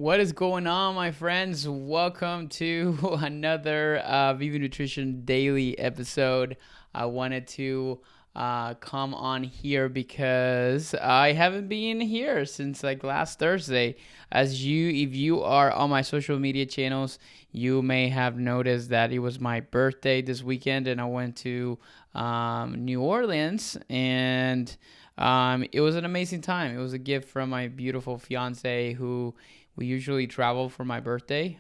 What is going on, my friends? Welcome to another Viva Nutrition Daily episode. I wanted to come on here because I haven't been here since like last Thursday. If you are on my social media channels, you may have noticed that it was my birthday this weekend, and I went to New Orleans and. It was an amazing time. It was a gift from my beautiful fiance who we usually travel for my birthday.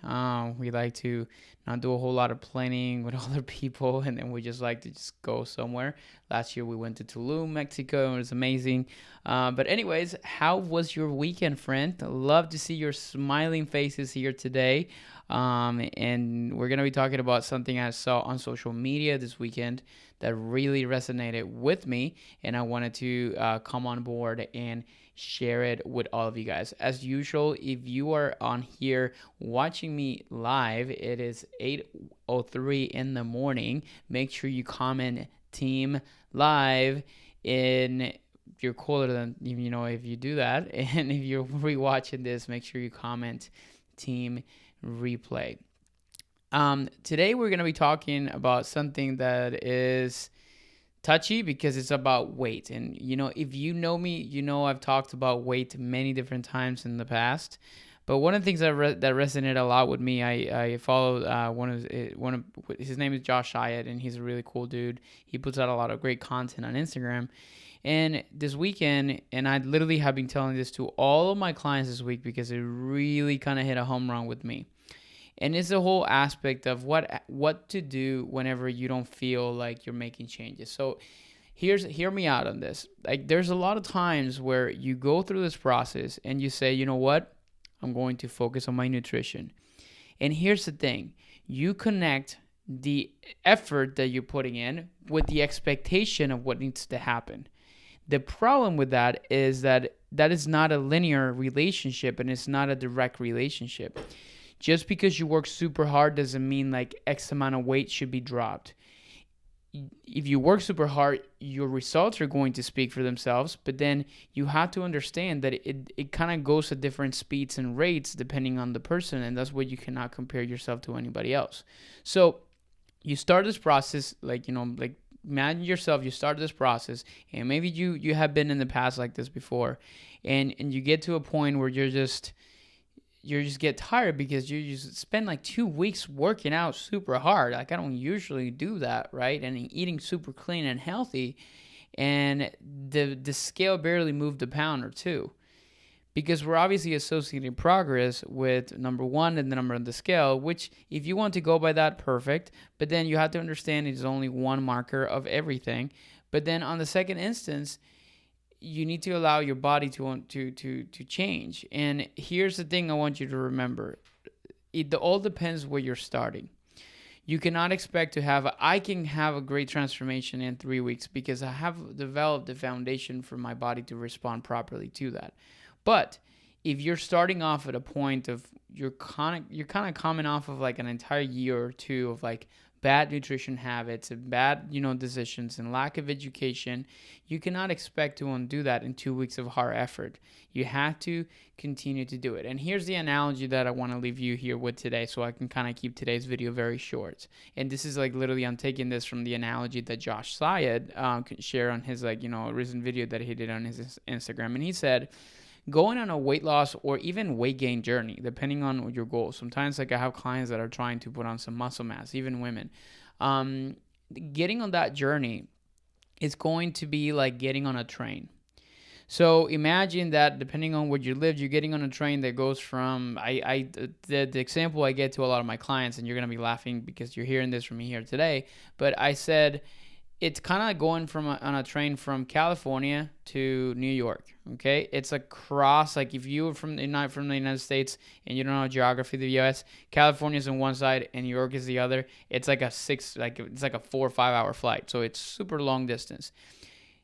We like to not do a whole lot of planning with other people, and then we just like to just go somewhere. Last year we went to Tulum, Mexico, and it was amazing. But anyways, how was your weekend, friend? Love to see your smiling faces here today. And we're gonna be talking about something I saw on social media this weekend that really resonated with me, and I wanted to come on board and share it with all of you guys. As usual, if you are on here watching me live, it is 8:03 in the morning. Make sure you comment team live in you're cooler than if you do that. And if you're rewatching this, make sure you comment team replay. Today we're going to be talking about something that is touchy because it's about weight. And if you know me, I've talked about weight many different times in the past. But one of the things that resonated a lot with me, I followed his name is Josh Hyatt, and he's a really cool dude. He puts out a lot of great content on Instagram. And this weekend, and I literally have been telling this to all of my clients this week because it really kind of hit a home run with me. And it's the whole aspect of what to do whenever you don't feel like you're making changes. So hear me out on this. Like, there's a lot of times where you go through this process and you say, you know what? I'm going to focus on my nutrition. And here's the thing. You connect the effort that you're putting in with the expectation of what needs to happen. The problem with that is that is not a linear relationship, and it's not a direct relationship. Just because you work super hard doesn't mean like X amount of weight should be dropped. If you work super hard, your results are going to speak for themselves, but then you have to understand that it kind of goes at different speeds and rates depending on the person, and that's why you cannot compare yourself to anybody else. So you start this process, like imagine yourself, you start this process, and maybe you have been in the past like this before, and you get to a point where you just get tired because you spend like 2 weeks working out super hard. Like, I don't usually do that, right? And eating super clean and healthy, and the scale barely moved a pound or two, because we're obviously associating progress with number one and the number on the scale, which if you want to go by that, perfect. But then you have to understand it's only one marker of everything. But then on the second instance, you need to allow your body to change. And here's the thing I want you to remember. It all depends where you're starting. You cannot expect I can have a great transformation in 3 weeks because I have developed the foundation for my body to respond properly to that. But if you're starting off at a point of you're kind of coming off of like an entire year or two of like bad nutrition habits and bad, decisions and lack of education, you cannot expect to undo that in 2 weeks of hard effort. You have to continue to do it. And here's the analogy that I want to leave you here with today, so I can kind of keep today's video very short. And this is like literally, I'm taking this from the analogy that Josh Hyatt shared on his recent video that he did on his Instagram. And he said, going on a weight loss or even weight gain journey, depending on your goals. Sometimes I have clients that are trying to put on some muscle mass, even women. Getting on that journey is going to be like getting on a train. So imagine that depending on where you live, you're getting on a train that goes from, the example I get to a lot of my clients, and you're going to be laughing because you're hearing this from me here today, but I said, it's kind of like going on a train from California to New York, okay? It's a cross, like if you were not from the United States and you don't know geography of the U.S., California is on one side and New York is the other. It's like a 4 or 5 hour flight, so it's super long distance.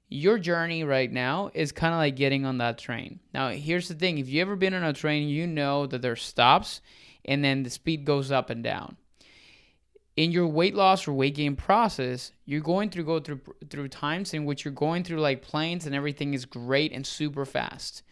Your journey right now is kind of like getting on that train. Now, here's the thing. If you've ever been on a train, you know that there's stops and then the speed goes up and down. In your weight loss or weight gain process, you're going to go through times in which you're going through like planes and everything is great and super fast.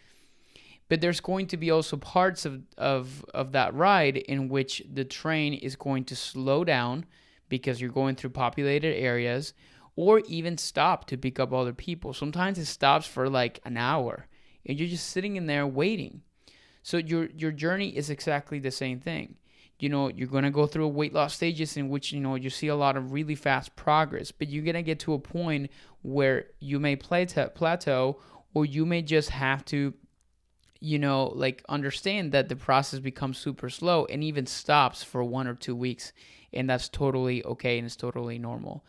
But there's going to be also parts of that ride in which the train is going to slow down because you're going through populated areas, or even stop to pick up other people. Sometimes it stops for like an hour and you're just sitting in there waiting. So your journey is exactly the same thing. You're going to go through weight loss stages in which, you see a lot of really fast progress, but you're going to get to a point where you may plateau, or you may just have to, like understand that the process becomes super slow and even stops for 1 or 2 weeks. And that's totally okay and it's totally normal.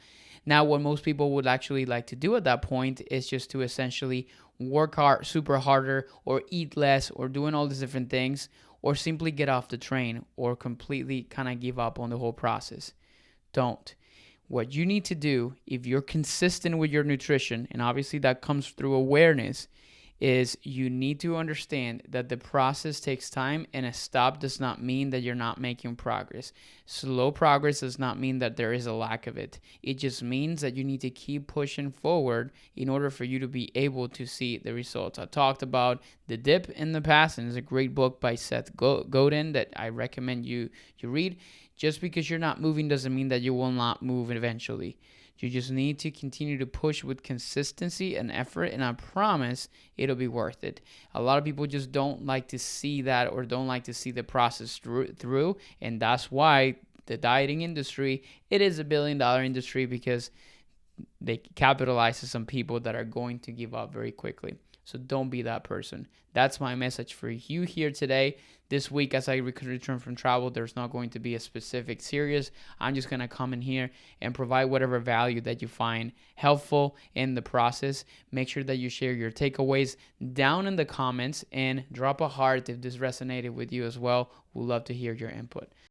Now, what most people would actually like to do at that point is just to essentially work hard, super harder, or eat less, or doing all these different things, or simply get off the train, or completely kind of give up on the whole process. Don't. What you need to do, if you're consistent with your nutrition, and obviously that comes through awareness, is you need to understand that the process takes time, and a stop does not mean that you're not making progress. Slow progress does not mean that there is a lack of it. It just means that you need to keep pushing forward in order for you to be able to see the results. I talked about The Dip in the past, and it's a great book by Seth Godin that I recommend you read. Just because you're not moving doesn't mean that you will not move eventually. You just need to continue to push with consistency and effort, and I promise it'll be worth it. A lot of people just don't like to see that, or don't like to see the process through, and that's why the dieting industry, it is $1 billion industry, because they capitalize on some people that are going to give up very quickly. So don't be that person. That's my message for you here today. This week, as I return from travel, there's not going to be a specific series. I'm just going to come in here and provide whatever value that you find helpful in the process. Make sure that you share your takeaways down in the comments, and drop a heart if this resonated with you as well. We'd love to hear your input.